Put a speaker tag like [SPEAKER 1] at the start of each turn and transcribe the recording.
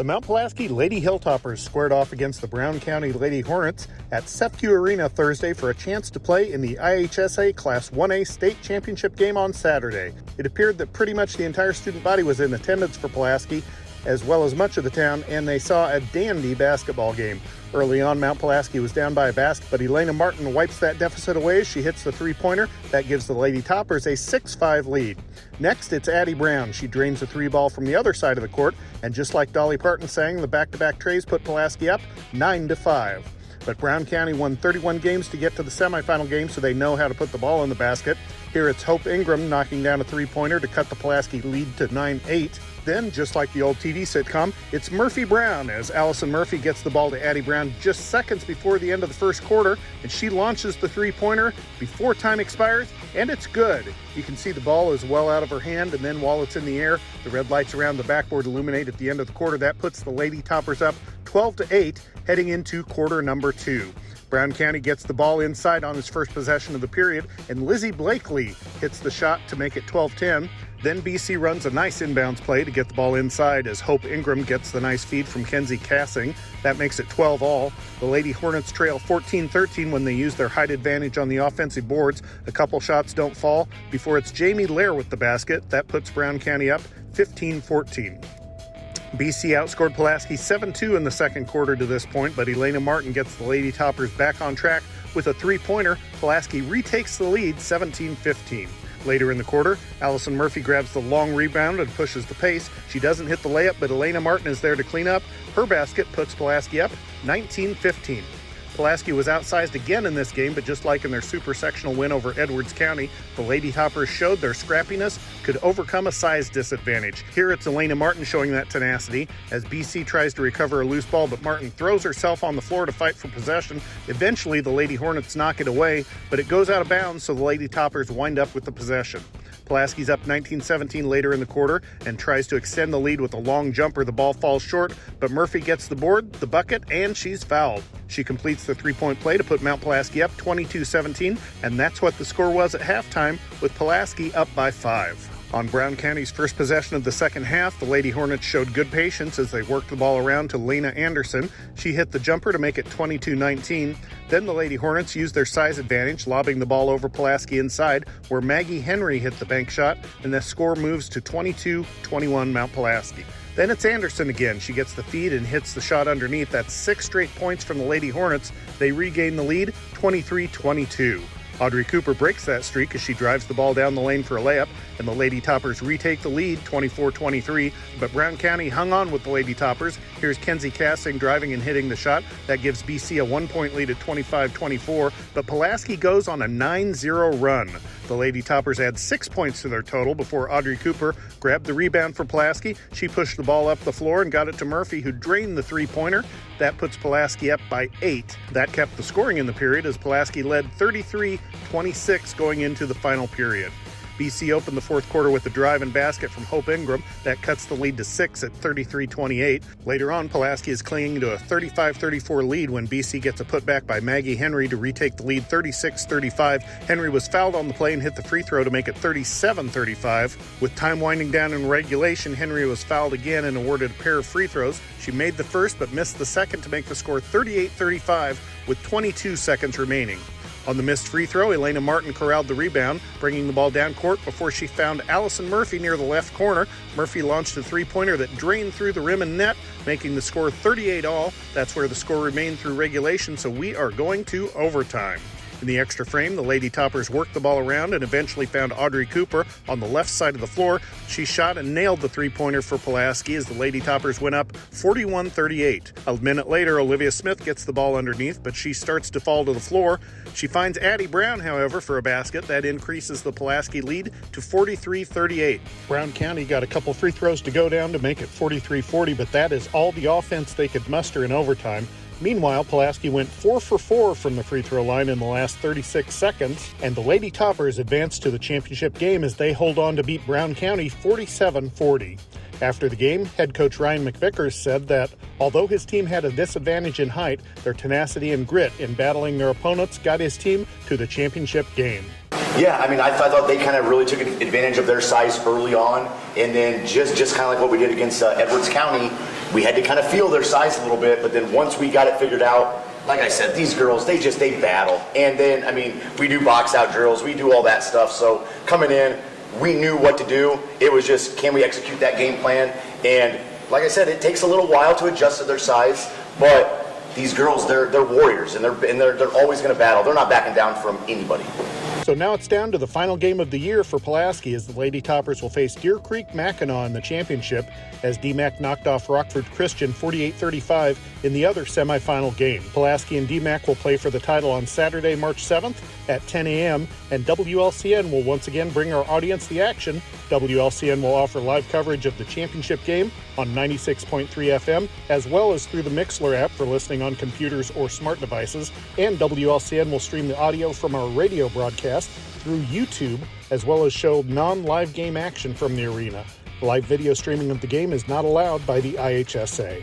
[SPEAKER 1] The Mount Pulaski Lady Hilltoppers squared off against the Brown County Lady Hornets at SEPQ Arena Thursday for a chance to play in the IHSA Class 1A State Championship game on Saturday. It appeared that pretty much the entire student body was in attendance for Pulaski, as well as much of the town, and they saw a dandy basketball game. Early on, Mount Pulaski was down by a basket, but Elena Martin wipes that deficit away as she hits the three-pointer. That gives the Lady Toppers a 6-5 lead. Next, it's Addie Brown. She drains the three ball from the other side of the court, and just like Dolly Parton sang, the back-to-back trays put Pulaski up 9-5. But Brown County won 31 games to get to the semifinal game, so they know how to put the ball in the basket. Here it's Hope Ingram knocking down a three-pointer to cut the Pulaski lead to 9-8. Then, just like the old TV sitcom, it's Murphy Brown as Allison Murphy gets the ball to Addie Brown just seconds before the end of the first quarter, and she launches the three-pointer before time expires, and it's good. You can see the ball is well out of her hand, and then while it's in the air, the red lights around the backboard illuminate at the end of the quarter. That puts the Lady Toppers up 12-8 heading into quarter number 2. Brown County gets the ball inside on its first possession of the period, and Lizzie Blakely hits the shot to make it 12-10. Then BC runs a nice inbounds play to get the ball inside as Hope Ingram gets the nice feed from Kenzie Cassing. That makes it 12-all. The Lady Hornets trail 14-13 when they use their height advantage on the offensive boards. A couple shots don't fall before it's Jamie Lair with the basket. That puts Brown County up 15-14. BC outscored Pulaski 7-2 in the second quarter to this point, but Elena Martin gets the Lady Toppers back on track with a three-pointer. Pulaski retakes the lead 17-15. Later in the quarter, Allison Murphy grabs the long rebound and pushes the pace. She doesn't hit the layup, but Elena Martin is there to clean up. Her basket puts Pulaski up 19-15. Pulaski was outsized again in this game, but just like in their super sectional win over Edwards County, the Lady Toppers showed their scrappiness could overcome a size disadvantage. Here it's Elena Martin showing that tenacity as BC tries to recover a loose ball, but Martin throws herself on the floor to fight for possession. Eventually, the Lady Hornets knock it away, but it goes out of bounds, so the Lady Toppers wind up with the possession. Pulaski's up 19-17 later in the quarter and tries to extend the lead with a long jumper. The ball falls short, but Murphy gets the board, the bucket, and she's fouled. She completes the three-point play to put Mount Pulaski up 22-17, and that's what the score was at halftime, with Pulaski up by 5. On Brown County's first possession of the second half, the Lady Hornets showed good patience as they worked the ball around to Lena Anderson. She hit the jumper to make it 22-19. Then the Lady Hornets used their size advantage, lobbing the ball over Pulaski inside, where Maggie Henry hit the bank shot, and the score moves to 22-21 Mount Pulaski. Then it's Anderson again. She gets the feed and hits the shot underneath. That's 6 straight points from the Lady Hornets. They regain the lead, 23-22. Audrey Cooper breaks that streak as she drives the ball down the lane for a layup, and the Lady Toppers retake the lead 24-23, but Brown County hung on with the Lady Toppers. Here's Kenzie Cassing driving and hitting the shot. That gives BC a 1-point lead at 25-24, but Pulaski goes on a 9-0 run. The Lady Toppers add 6 points to their total before Audrey Cooper grabbed the rebound for Pulaski. She pushed the ball up the floor and got it to Murphy, who drained the three-pointer. That puts Pulaski up by 8. That kept the scoring in the period as Pulaski led 33-26 going into the final period. BC opened the fourth quarter with a drive and basket from Hope Ingram. That cuts the lead to 6 at 33-28. Later on, Pulaski is clinging to a 35-34 lead when BC gets a putback by Maggie Henry to retake the lead 36-35. Henry was fouled on the play and hit the free throw to make it 37-35. With time winding down in regulation, Henry was fouled again and awarded a pair of free throws. She made the first but missed the second to make the score 38-35 with 22 seconds remaining. On the missed free throw, Elena Martin corralled the rebound, bringing the ball down court before she found Allison Murphy near the left corner. Murphy launched a three-pointer that drained through the rim and net, making the score 38-all. That's where the score remained through regulation, so we are going to overtime. In the extra frame, the Lady Toppers worked the ball around and eventually found Audrey Cooper on the left side of the floor. She shot and nailed the three-pointer for Pulaski as the Lady Toppers went up 41-38. A minute later, Olivia Smith gets the ball underneath, but she starts to fall to the floor. She finds Addie Brown, however, for a basket. That increases the Pulaski lead to 43-38. Brown County got a couple free throws to go down to make it 43-40, but that is all the offense they could muster in overtime. Meanwhile, Pulaski went 4 for 4 from the free throw line in the last 36 seconds, and the Lady Toppers advance to the championship game as they hold on to beat Brown County 47-40. After the game, head coach Ryan McVickers said that although his team had a disadvantage in height, their tenacity and grit in battling their opponents got his team to the championship game.
[SPEAKER 2] Yeah, I mean, I thought they kind of really took advantage of their size early on, and then just kind of like what we did against Edwards County, we had to kind of feel their size a little bit, but then once we got it figured out, like I said, these girls, they battle. And then, I mean, we do box out drills, we do all that stuff. So coming in, we knew what to do. It was just, can we execute that game plan? And like I said, it takes a little while to adjust to their size, but these girls, they're warriors, and they're always going to battle. They're not backing down from anybody.
[SPEAKER 1] So now it's down to the final game of the year for Pulaski as the Lady Toppers will face Deer Creek Mackinac in the championship as DMAC knocked off Rockford Christian 48-35 in the other semifinal game. Pulaski and DMAC will play for the title on Saturday, March 7th at 10 a.m. and WLCN will once again bring our audience the action. WLCN will offer live coverage of the championship game on 96.3 FM as well as through the Mixler app for listening on computers or smart devices, and WLCN will stream the audio from our radio broadcast through YouTube, as well as show non-live game action from the arena. Live video streaming of the game is not allowed by the IHSA.